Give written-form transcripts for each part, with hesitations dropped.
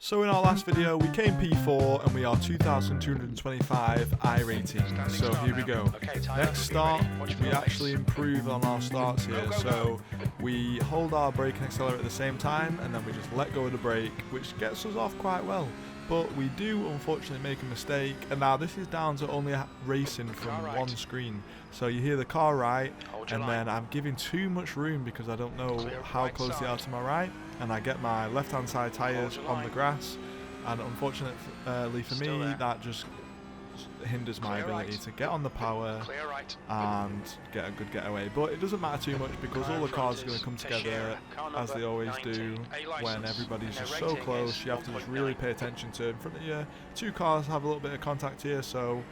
So in our last video we came P4 and we are 2225 iRacing, so here we go. Next start, we actually improve on our starts here, so we hold our brake and accelerate at the same time and then we just let go of the brake, which gets us off quite well. But we do unfortunately make a mistake, and now this is down to only racing from one screen. So you hear the car right, and then I'm giving too much room because I don't know how close they are to my right, and I get my left hand side tyres on the grass, and unfortunately for me that just hinders my ability to get on the power and get a good getaway. But it doesn't matter too much because all the cars are going to come together as they always do when everybody's just so close. You have to just really pay attention to in front of you. Two cars have a little bit of contact here, so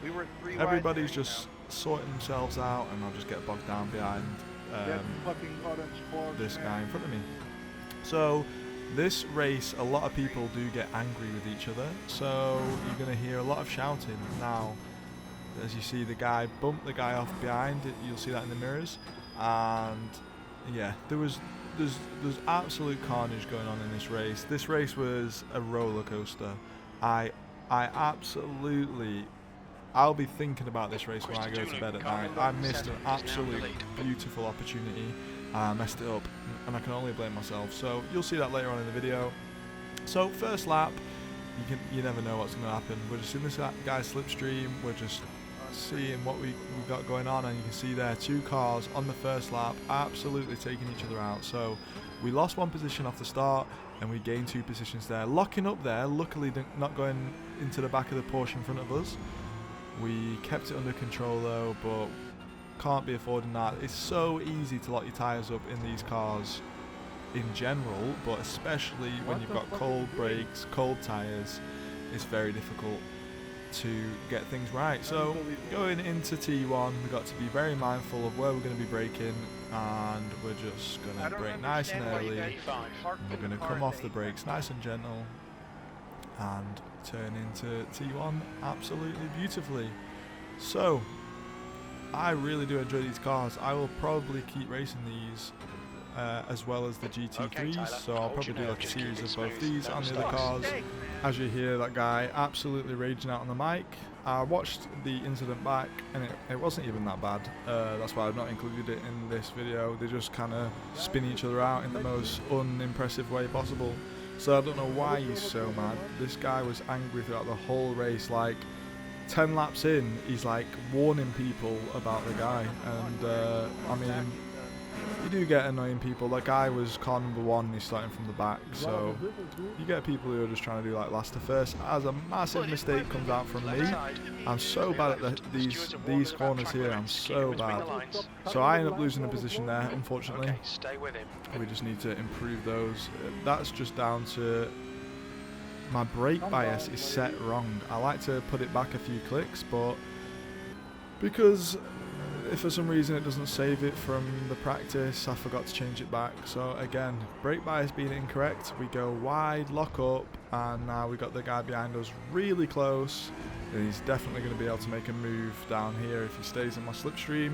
everybody's just sorting themselves out, and I'll just get bogged down behind this guy in front of me. So this race, a lot of people do get angry with each other, so you're going to hear a lot of shouting. Now, as you see the guy bump the guy off behind, you'll see that in the mirrors, and yeah, there's absolute carnage going on in this race. This race was a roller coaster. I'll be thinking about this race when I go to bed at night. I missed an absolute beautiful opportunity. I messed it up, and I can only blame myself. So you'll see that later on in the video. So first lap, you never know what's going to happen. We're just in this guy's slipstream. We're just seeing what we've got going on, and you can see there two cars on the first lap absolutely taking each other out. So we lost one position off the start, and we gained two positions there, locking up there. Luckily not going into the back of the Porsche in front of us. We kept it under control though, but can't be affording that. It's so easy to lock your tyres up in these cars in general, but especially when you've got cold brakes, cold tyres, it's very difficult to get things right. So going into T1, we've got to be very mindful of where we're going to be braking, and we're just going to brake nice and early, and we're going to come off the brakes nice and gentle and turn into T1 absolutely beautifully. So I really do enjoy these cars. I will probably keep racing these as well as the GT3s, so I'll probably do like a series of both these and the other cars. As you hear that guy absolutely raging out on the mic, I watched the incident back and it wasn't even that bad. That's why I've not included it in this video. They just kind of spin each other out in the most unimpressive way possible. So I don't know why he's so mad. This guy was angry throughout the whole race. Like 10 laps in, he's like warning people about the guy, and I mean, you do get annoying people. That guy was car number one, and he's starting from the back, so you get people who are just trying to do like last to first. As a massive mistake comes out from me, I'm so bad at these corners here. I'm so bad, so I end up losing the position there, unfortunately. We just need to improve those. That's just down to my brake bias is set wrong. I like to put it back a few clicks, but because if for some reason it doesn't save it from the practice, I forgot to change it back. So again, brake bias being incorrect, we go wide, lock up, and now we got the guy behind us really close, and he's definitely going to be able to make a move down here if he stays in my slipstream.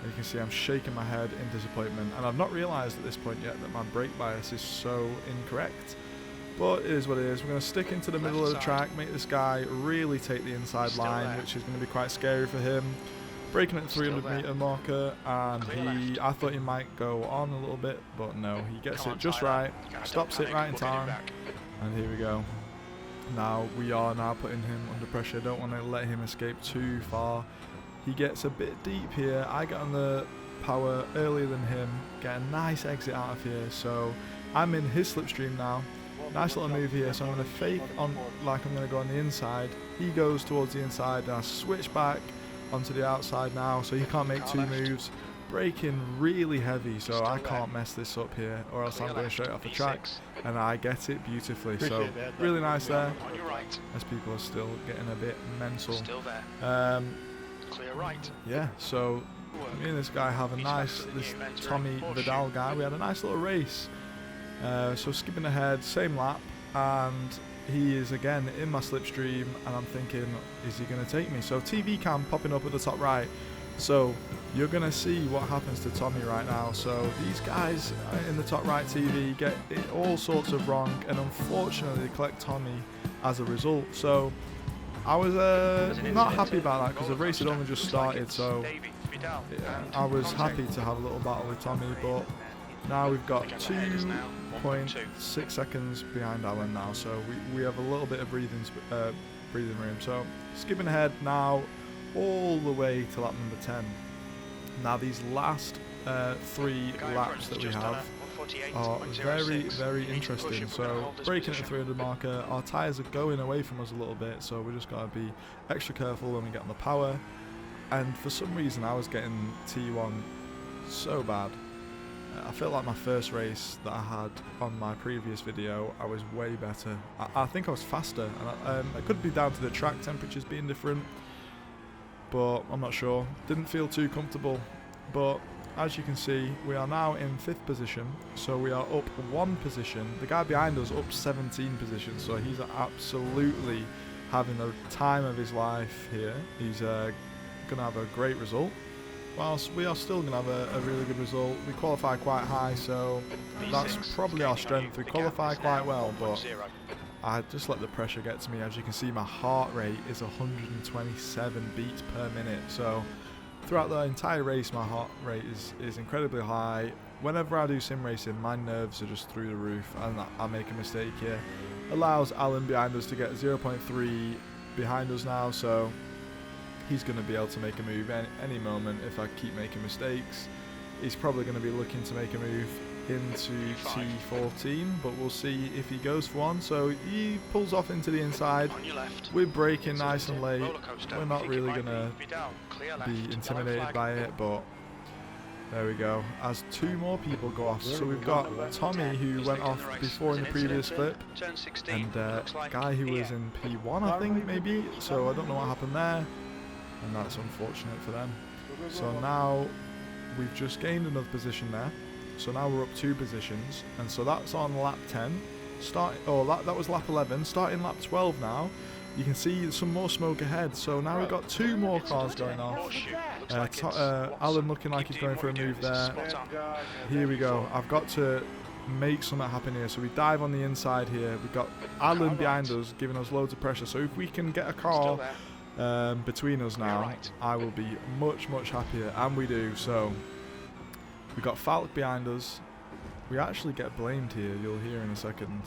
And you can see I'm shaking my head in disappointment, and I've not realised at this point yet that my brake bias is so incorrect. But it is what it is. We're going to stick into the middle of the track, make this guy really take the inside line, which is going to be quite scary for him. Braking at the 300 metre marker, and I thought he might go on a little bit, but no, he gets it just right, stops it right in time, and here we go. Now we are putting him under pressure. Don't want to let him escape too far. He gets a bit deep here. I get on the power earlier than him, get a nice exit out of here, so I'm in his slipstream now. Nice little move here, so I'm going to fake on like I'm going to go on the inside. He goes towards the inside, and I switch back onto the outside now, so he can't make two moves. Braking really heavy, so I can't mess this up here, or else I'm going straight off the track, and I get it beautifully. So really nice there, as people are still getting a bit mental. Yeah, so me and this guy have a nice, this Tommy Vidal guy, we had a nice little race. So skipping ahead, same lap, and he is again in my slipstream, and I'm thinking, is he going to take me? So TV cam popping up at the top right, So you're going to see what happens to Tommy right now. So these guys in the top right TV get it all sorts of wrong, and unfortunately they collect Tommy as a result. So I was not happy about that because the race had only just started, so I was happy to have a little battle with Tommy, but now we've got 2.6 seconds behind Alan now, so we have a little bit of breathing room. So skipping ahead now all the way to lap number 10. Now these last 3 laps that we have are very, very interesting. So braking at the 300 marker, our tyres are going away from us a little bit, so we just got to be extra careful when we get on the power. And for some reason I was getting T1 so bad. I felt like my first race that I had on my previous video, I was way better. I think I was faster, and it could be down to the track temperatures being different, but I'm not sure. Didn't feel too comfortable, but as you can see, we are now in 5th position, so we are up 1 position. The guy behind us up 17 positions, so he's absolutely having the time of his life here. He's going to have a great result, whilst we are still going to have a really good result. We qualify quite high, so that's probably our strength. We qualify quite well, but I just let the pressure get to me. As you can see, my heart rate is 127 beats per minute, so throughout the entire race my heart rate is incredibly high. Whenever I do sim racing, my nerves are just through the roof, and I make a mistake here. Allows Alan behind us to get 0.3 behind us now, so he's going to be able to make a move any moment if I keep making mistakes. He's probably going to be looking to make a move into T14, but we'll see if he goes for one. So he pulls off into the inside. We're braking nice and late. We're not really going to be intimidated by it, but there we go. As 2 more people go off. So we've got Tommy, who went off before in the previous flip, and Guy, who was in P1 I think maybe, so I don't know what happened there, and that's unfortunate for them. So now we've just gained another position there. So now we're up 2 positions, and so that's on lap 10. That was lap 11. Starting lap 12 now, you can see some more smoke ahead. So now we've got 2 more cars going off. Alan looking like he's going for a move there. Here we go. I've got to make something happen here. So we dive on the inside here. We've got Alan behind us giving us loads of pressure. So if we can get a car between us now, I will be much, much happier, and we do. So we got Falk behind us. We actually get blamed here, you'll hear in a second.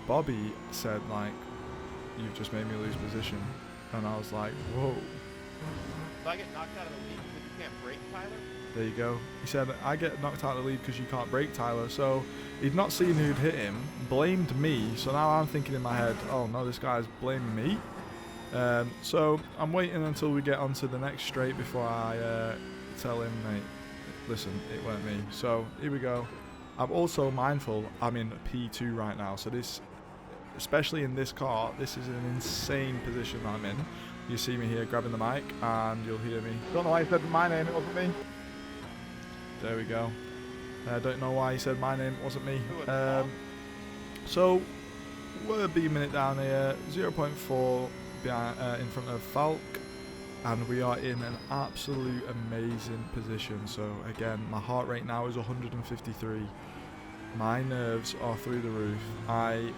Bobby said, like, you've just made me lose position, and I was like, whoa. So I get knocked out of the lead because you can't brake, Tyler? There you go. He said, I get knocked out of the lead because you can't brake, Tyler. So he'd not seen who'd hit him, blamed me, so now I'm thinking in my head, oh no, this guy's blaming me. So I'm waiting until we get onto the next straight before I tell him, mate, listen, it weren't me. So here we go. I'm also mindful I'm in P2 right now, so this, especially in this car, this is an insane position I'm in. You see me here grabbing the mic, and you'll hear me. Don't know why he said my name, it wasn't me. There we go. I don't know why he said my name, it wasn't me. So we're beaming it down here, 0.4 behind, in front of Falk. And we are in an absolute amazing position. So again, my heart rate now is 153. My nerves are through the roof. I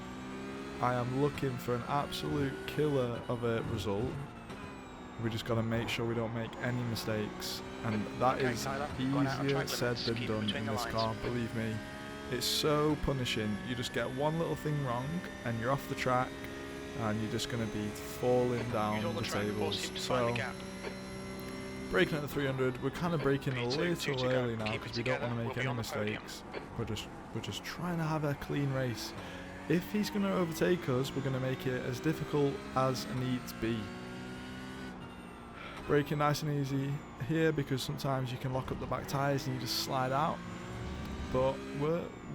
am looking for an absolute killer of a result. We just got to make sure we don't make any mistakes, and that is easier said than done in this car, believe me. It's so punishing. You just get one little thing wrong and you're off the track, and you're just going to be falling down the tables. So braking at the 300, we're kind of braking a little early now because we don't want to make any mistakes. We're just trying to have a clean race. If he's going to overtake us, we're going to make it as difficult as needs be. Braking nice and easy here because sometimes you can lock up the back tyres and you just slide out. But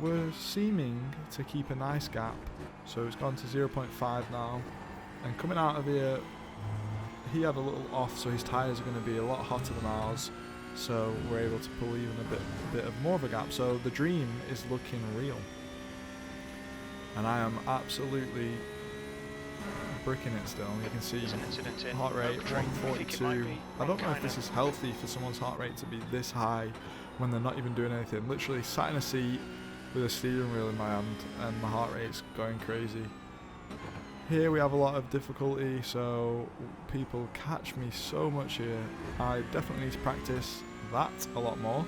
we're seeming to keep a nice gap. So it's gone to 0.5 now. And coming out of here, he had a little off, so his tyres are going to be a lot hotter than ours. So we're able to pull even a bit of more of a gap. So the dream is looking real. And I am absolutely bricking it still. You can see heart rate 142. I don't know if this is healthy for someone's heart rate to be this high when they're not even doing anything. Literally sat in a seat with a steering wheel in my hand and my heart rate's going crazy. Here we have a lot of difficulty, so people catch me so much here. I definitely need to practice that a lot more,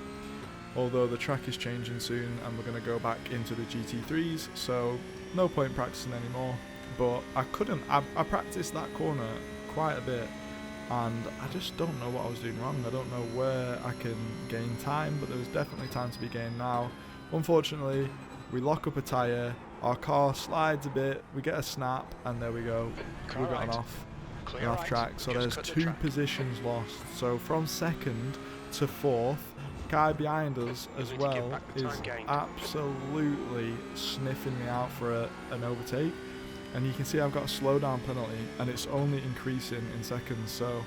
although the track is changing soon and we're going to go back into the GT3s, so no point practicing anymore. But I practiced that corner quite a bit and I just don't know what I was doing wrong. I don't know where I can gain time, but there was definitely time to be gained now. Unfortunately, we lock up a tyre, our car slides a bit, we get a snap, and there we go, we've gotten off track. So there's 2 positions lost. So from 2nd to 4th, guy behind us as well is absolutely sniffing me out for an overtake. And you can see I've got a slowdown penalty and it's only increasing in seconds. So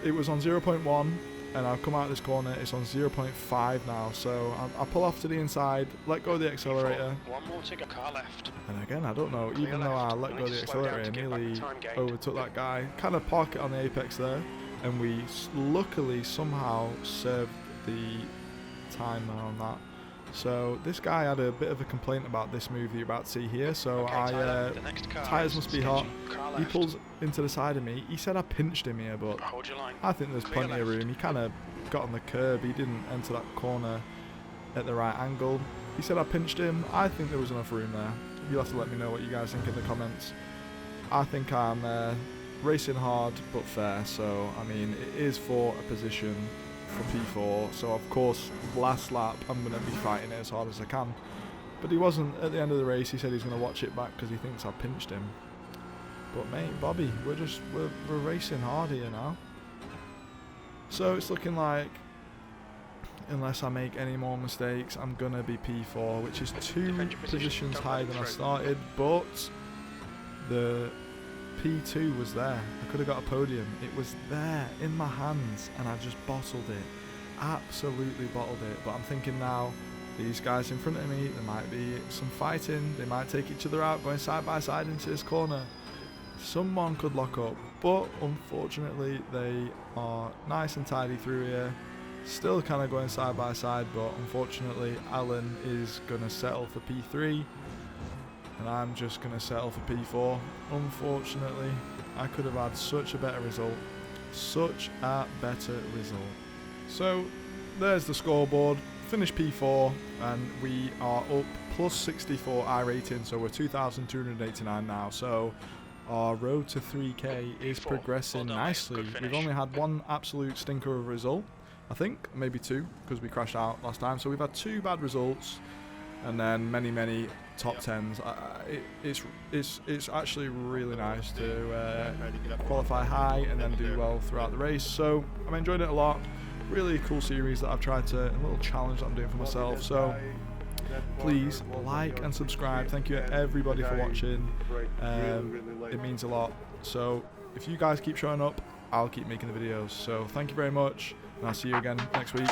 it was on 0.1 and I've come out of this corner, it's on 0.5 now. So I pull off to the inside, let go of the accelerator. One more to go, car left. And again, I don't know, even though I let go of the accelerator, nearly overtook that guy. Kind of park it on the apex there. And we luckily somehow served the time on that. So this guy had a bit of a complaint about this move you're about to see here. So tyres must be hot. He pulls into the side of me. He said I pinched him here, but I think there's plenty of room. He kind of got on the curb. He didn't enter that corner at the right angle. He said I pinched him. I think there was enough room there. You'll have to let me know what you guys think in the comments. I think I'm racing hard but fair. So I mean, it is for a position for P4, so of course last lap I'm going to be fighting it as hard as I can, but he wasn't at the end of the race. He said he's going to watch it back because he thinks I pinched him. But mate, Bobby, we're racing hard here now, so it's looking like unless I make any more mistakes I'm going to be P4, which is 2 positions higher than I started, but the P2 was there. I could have got a podium. It was there in my hands and I just bottled it. Absolutely bottled it. But I'm thinking now, these guys in front of me, there might be some fighting. They might take each other out, going side by side into this corner. Someone could lock up, but unfortunately they are nice and tidy through here. Still kind of going side by side, but unfortunately Alan is going to settle for P3. And I'm just going to settle for P4. Unfortunately, I could have had such a better result. Such a better result. So, there's the scoreboard. Finished P4, and we are up plus 64 iRating, so we're 2,289 now. So, our road to 3K is progressing nicely. We've only had 1 absolute stinker of a result, I think. Maybe 2, because we crashed out last time. So, we've had 2 bad results, and then many top 10s. It's actually really nice to qualify high and then do well throughout the race. So I'm enjoying it a lot. Really cool series that I've tried to, a little challenge that I'm doing for myself. So please like and subscribe. Thank you everybody for watching. It means a lot. So if you guys keep showing up, I'll keep making the videos. So thank you very much, and I'll see you again next week.